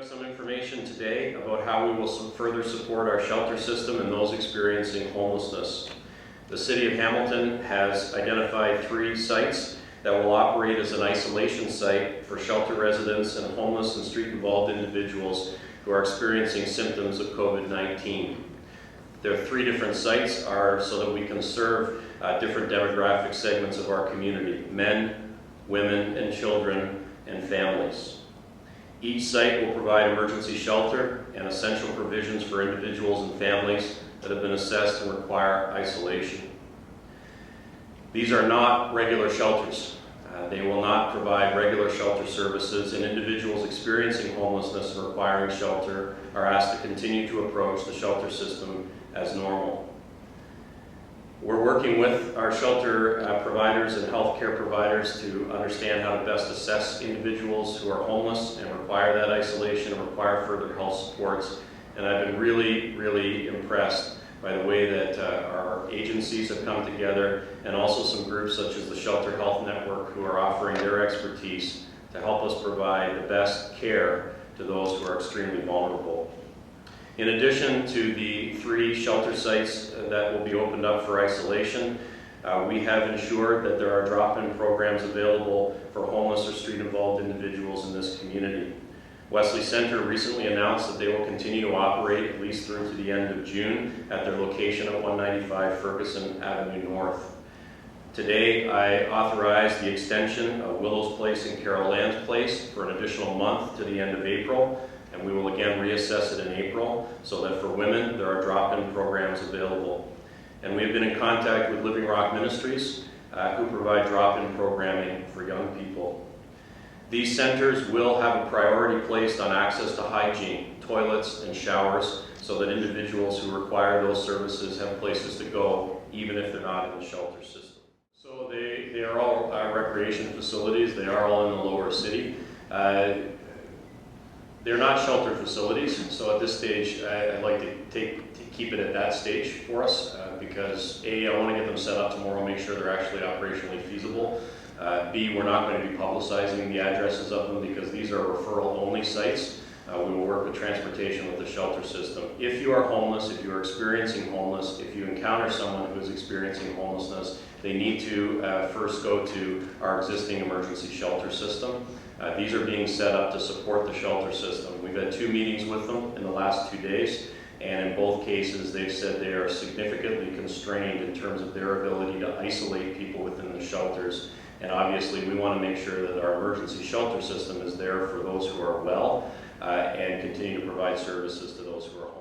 have some information today about how we will further support our shelter system and those experiencing homelessness. The City of Hamilton has identified 3 sites that will operate as an isolation site for shelter residents and homeless and street-involved individuals who are experiencing symptoms of COVID-19. There are 3 different sites so that we can serve different demographic segments of our community: men, women, and children, and families. Each site will provide emergency shelter and essential provisions for individuals and families that have been assessed and require isolation. These are not regular shelters. They will not provide regular shelter services, and individuals experiencing homelessness and requiring shelter are asked to continue to approach the shelter system as normal. We're working with our shelter providers and healthcare providers to understand how to best assess individuals who are homeless and require that isolation and require further health supports. And I've been really impressed by the way that our agencies have come together, and also some groups such as the Shelter Health Network, who are offering their expertise to help us provide the best care to those who are extremely vulnerable. In addition to the 3 shelter sites that will be opened up for isolation, we have ensured that there are drop-in programs available for homeless or street-involved individuals in this community. Wesley Center recently announced that they will continue to operate at least through to the end of June at their location at 195 Ferguson Avenue North. Today, I authorized the extension of Willows Place and Carol Ann's Place for an additional month to the end of April, and we will again reassess it in April, so that for women there are drop-in programs available. And we have been in contact with Living Rock Ministries, who provide drop-in programming for young people. These centers will have a priority placed on access to hygiene, toilets, and showers, so that individuals who require those services have places to go, even if they're not in the shelter system. So they are all recreation facilities. They are all in the lower city. They're not shelter facilities, so at this stage I'd like to keep it at that stage for us, because A, I want to get them set up tomorrow, make sure they're actually operationally feasible. B, we're not going to be publicizing the addresses of them, because these are referral-only sites. We will work with transportation with the shelter system. If you are homeless, if you are experiencing homeless, if you encounter someone who is experiencing homelessness, they need to first go to our existing emergency shelter system. These are being set up to support the shelter system. We've had 2 meetings with them in the last 2 days, and in both cases they've said they are significantly constrained in terms of their ability to isolate people within the shelters. And obviously we want to make sure that our emergency shelter system is there for those who are well, and continue to provide services to those who are homeless.